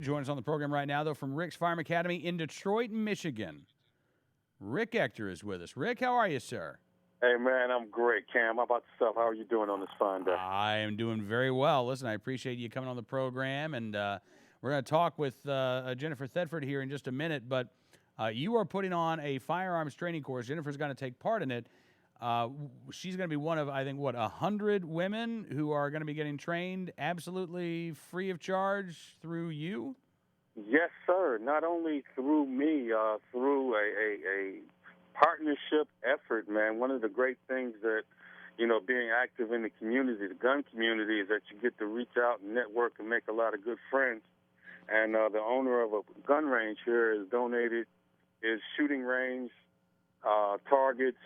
Join us on the program right now, though, from Rick's Firearm Academy in Detroit, Michigan. Rick Ector is with us. Rick, how are you, sir? Hey, man, I'm great, Cam. How about yourself? How are you doing on this fine day? I am doing very well. Listen, I appreciate you coming on the program, and we're going to talk with Jennifer Thedford here in just a minute, but you are putting on a firearms training course. Jennifer's going to take part in it. She's going to be one of, I think, 100 women who are going to be getting trained absolutely free of charge through you? Yes, sir. Not only through me, through a partnership effort, man. One of the great things that, being active in the community, the gun community, is that you get to reach out and network and make a lot of good friends. And the owner of a gun range here has donated his shooting range, targets,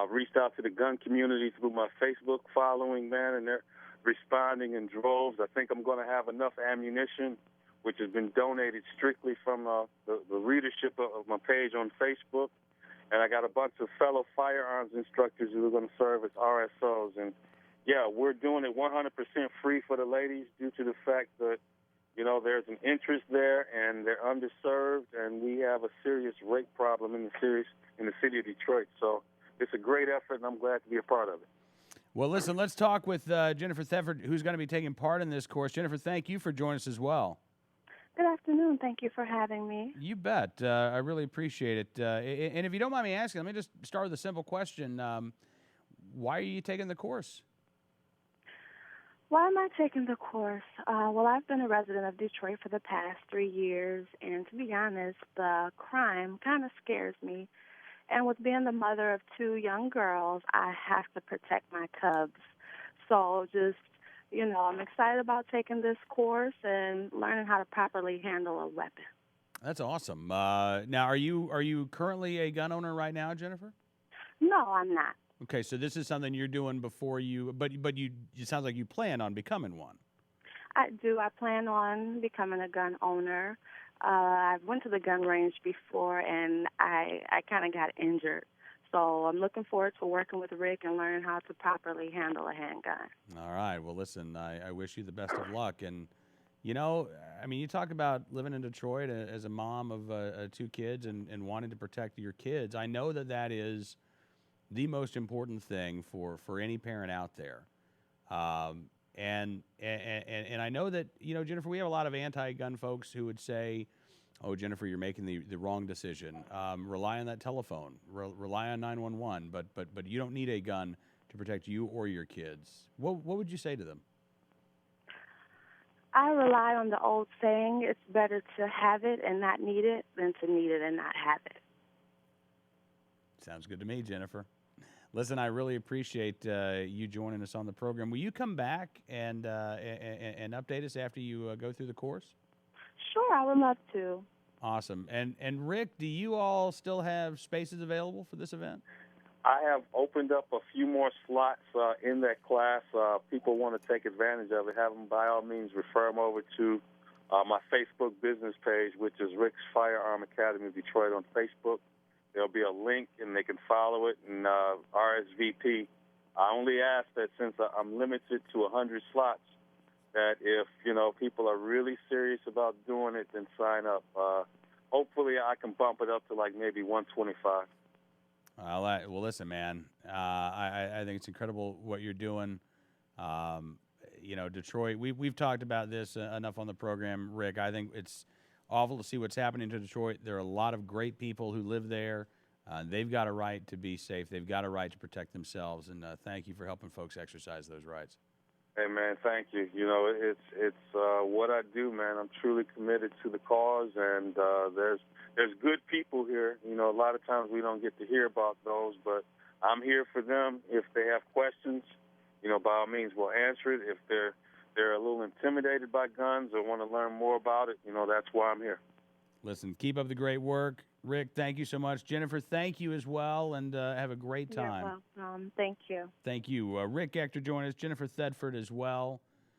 reached out to the gun community through my Facebook following, man, and they're responding in droves. I think I'm going to have enough ammunition, which has been donated strictly from the readership of my page on Facebook. And I got a bunch of fellow firearms instructors who are going to serve as RSOs. And, yeah, we're doing it 100% free for the ladies due to the fact that, there's an interest there and they're underserved, and we have a serious rape problem in the city of Detroit. So it's a great effort, and I'm glad to be a part of it. Well, listen, let's talk with Jennifer Thedford, who's going to be taking part in this course. Jennifer, thank you for joining us as well. Good afternoon. Thank you for having me. You bet. I really appreciate it. And if you don't mind me asking, let me just start with a simple question. Why are you taking the course? Why am I taking the course? Well, I've been a resident of Detroit for the past 3 years, and to be honest, the crime kind of scares me. And with being the mother of 2 young girls, I have to protect my cubs. So just, I'm excited about taking this course and learning how to properly handle a weapon. That's awesome. Now, are you currently a gun owner right now, Jennifer? No, I'm not. Okay, so this is something you're doing before you, but it sounds like you plan on becoming one. I do. I plan on becoming a gun owner. I went to the gun range before, and I kind of got injured. So I'm looking forward to working with Rick and learning how to properly handle a handgun. All right. Well, listen, I wish you the best of luck. And, you talk about living in Detroit as a mom of 2 kids and wanting to protect your kids. I know that is the most important thing for any parent out there. And I know that, Jennifer, we have a lot of anti-gun folks who would say, oh, Jennifer, you're making the wrong decision. Rely on that telephone. Rely on 911. But you don't need a gun to protect you or your kids. What would you say to them? I rely on the old saying, it's better to have it and not need it than to need it and not have it. Sounds good to me, Jennifer. Listen, I really appreciate you joining us on the program. Will you come back and update us after you go through the course? Sure, I would love to. Awesome. And Rick, do you all still have spaces available for this event? I have opened up a few more slots in that class. People want to take advantage of it. Have them, by all means, refer them over to my Facebook business page, which is Rick's Firearm Academy Detroit on Facebook. There'll be a link, and they can follow it and RSVP. I only ask that since I'm limited to 100 slots, that if, people are really serious about doing it, then sign up. Hopefully I can bump it up to maybe 125. Well, listen, man, I think it's incredible what you're doing. Detroit, we've talked about this enough on the program, Rick. I think it's awful to see what's happening to Detroit. There are a lot of great people who live there. They've got a right to be safe. They've got a right to protect themselves. And thank you for helping folks exercise those rights. Hey, man, thank you. It's what I do, man. I'm truly committed to the cause, and there's good people here. A lot of times we don't get to hear about those, but I'm here for them. If they have questions, by all means, we'll answer it. If they're a little intimidated by guns or want to learn more about it, that's why I'm here. Listen, keep up the great work. Rick, thank you so much. Jennifer, thank you as well, and have a great time. You're welcome. Thank you. Thank you. Rick Ector joined us, Jennifer Thedford as well.